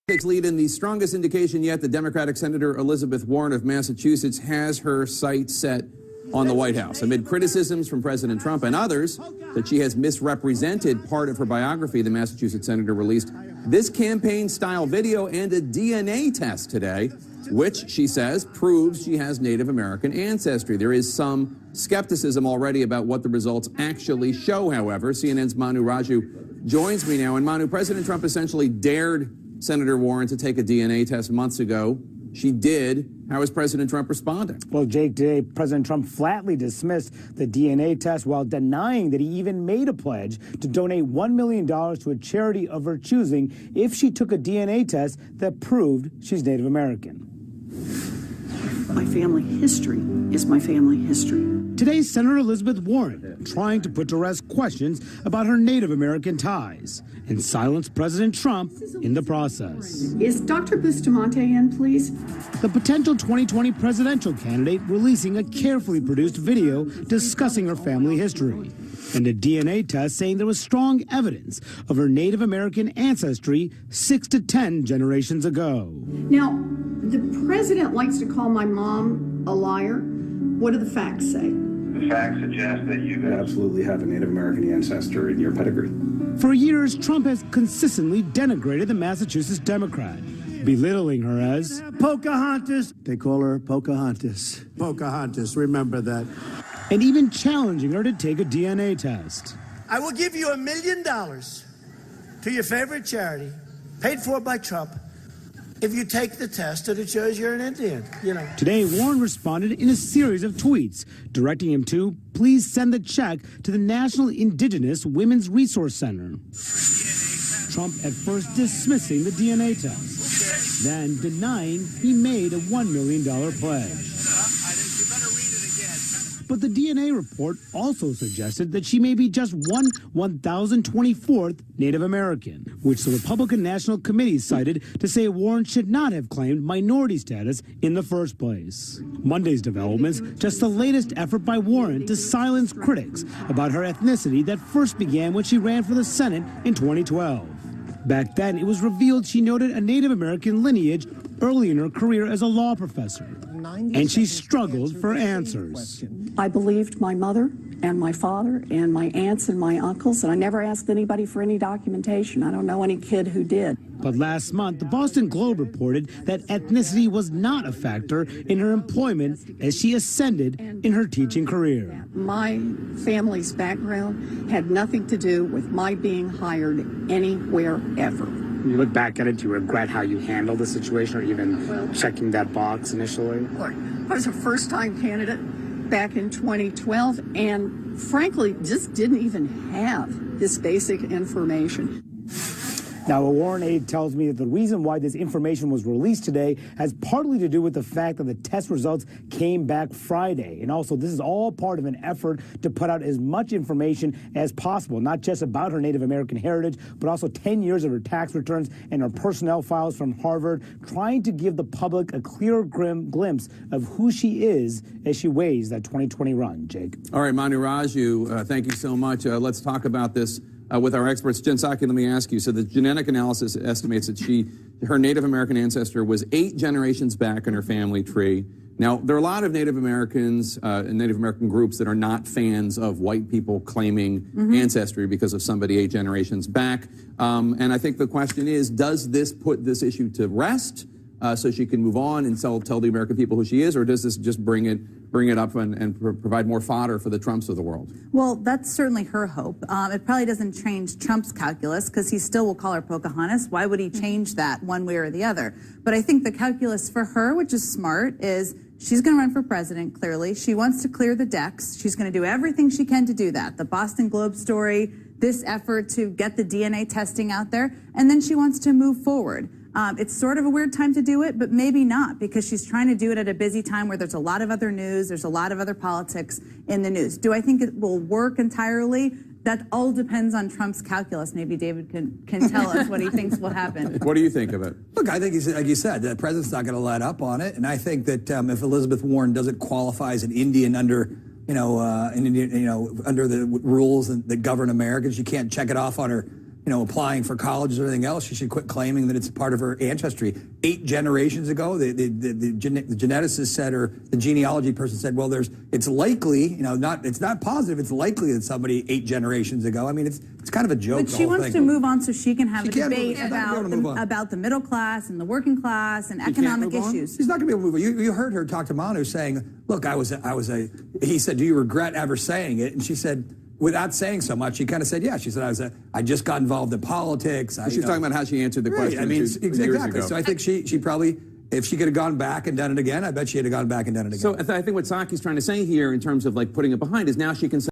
Takes lead in the strongest indication yet. The Democratic Senator Eliizabeth Warren of Massachusetts has her sights set on the White House amid criticisms from President Trump and others that she has misrepresented part of her biography. The Massachusetts senator released this campaign-style video and a DNA test today, which she says proves she has Native American ancestry. There is some skepticism already about what the results actually show, however. CNN's Manu Raju joins me now. And Manu, President Trump essentially dared Senator Warren to take a DNA test months ago. She did. How is President Trump responding? Well, Jake, today President Trump flatly dismissed the DNA test while denying that he even made a pledge to donate $1 million to a charity of her choosing if she took a DNA test that proved she's Native American. My family history is my family history. Today, Senator Eliizabeth Warren trying to put to rest questions about her Native American ties and silence President Trump in the process. Is Dr. Bustamante in, please? The potential 2020 presidential candidate releasing a carefully produced video discussing her family history and a DNA test saying there was strong evidence of her Native American ancestry 6 to 10 generations ago. Now, the president likes to call my mom a liar. What do the facts say? The facts suggest that you absolutely have a Native American ancestor in your pedigree. For years, Trump has consistently denigrated the Massachusetts Democrat, belittling her as Pocahontas. They call her Pocahontas. Pocahontas, remember that. And even challenging her to take a DNA test. I will give you $1 million to your favorite charity, paid for by Trump, if you take the test that it shows you're an Indian, Today, Warren responded in a series of tweets, directing him to please send the check to the National Indigenous Women's Resource Center. Trump at first dismissing the DNA test, then denying he made a $1 million pledge. But the DNA report also suggested that she may be just 1,024th Native American, which the Republican National Committee cited to say Warren should not have claimed minority status in the first place. Monday's developments, just the latest effort by Warren to silence critics about her ethnicity that first began when she ran for the Senate in 2012. Back then, it was revealed she noted a Native American lineage early in her career as a law professor, and she struggled for answers. I believed my mother and my father and my aunts and my uncles, and I never asked anybody for any documentation. I don't know any kid who did. But last month, the Boston Globe reported that ethnicity was not a factor in her employment as she ascended in her teaching career. My family's background had nothing to do with my being hired anywhere ever. You look back at it, do you regret how you handled the situation or even checking that box initially? Look, I was a first-time candidate back in 2012 and frankly just didn't even have this basic information. Now, a Warren aide tells me that the reason why this information was released today has partly to do with the fact that the test results came back Friday. And also, this is all part of an effort to put out as much information as possible, not just about her Native American heritage, but also 10 years of her tax returns and her personnel files from Harvard, trying to give the public a clear glimpse of who she is as she weighs that 2020 run. Jake. All right, Manu Raju, thank you so much. Let's talk about this with our experts. Jen Psaki, let me ask you. So the genetic analysis estimates that her Native American ancestor was 8 generations back in her family tree. Now, there are a lot of Native Americans and Native American groups that are not fans of white people claiming ancestry because of somebody 8 generations back. And I think the question is, does this put this issue to rest so she can move on and tell the American people who she is, or does this just bring it up and provide more fodder for the Trumps of the world? Well, that's certainly her hope. It probably doesn't change Trump's calculus because he still will call her Pocahontas. Why would he change that one way or the other? But I think the calculus for her, which is smart, is she's going to run for president, clearly. She wants to clear the decks. She's going to do everything she can to do that. The Boston Globe story, this effort to get the DNA testing out there, and then she wants to move forward. It's sort of a weird time to do it, but maybe not, because she's trying to do it at a busy time where there's a lot of other news, there's a lot of other politics in the news. Do I think it will work entirely? That all depends on Trump's calculus. Maybe David can tell us what he thinks will happen. What do you think of it? Look, I think, like you said, the president's not going to let up on it. And I think that if Eliizabeth Warren doesn't qualify as an Indian under, under the rules that govern Americans, she can't check it off on her applying for colleges or anything else, she should quit claiming that it's part of her ancestry. 8 generations ago, the geneticist said, or the genealogy person said, well, it's likely, it's not positive, it's likely that somebody 8 generations ago. I mean, it's kind of a joke. But she wants to move on so she can have a debate about the middle class and the working class and economic issues. She's not going to be able to move on. You heard her talk to Manu saying, look, he said, do you regret ever saying it? And she said, without saying so much, she kind of said, yeah. She said, I just got involved in politics. She was talking about how she answered the question. I mean, years exactly. ago. So I think she probably, if she could have gone back and done it again, I bet she had gone back and done it again. So I think what Saki's trying to say here in terms of like putting it behind is now she can say,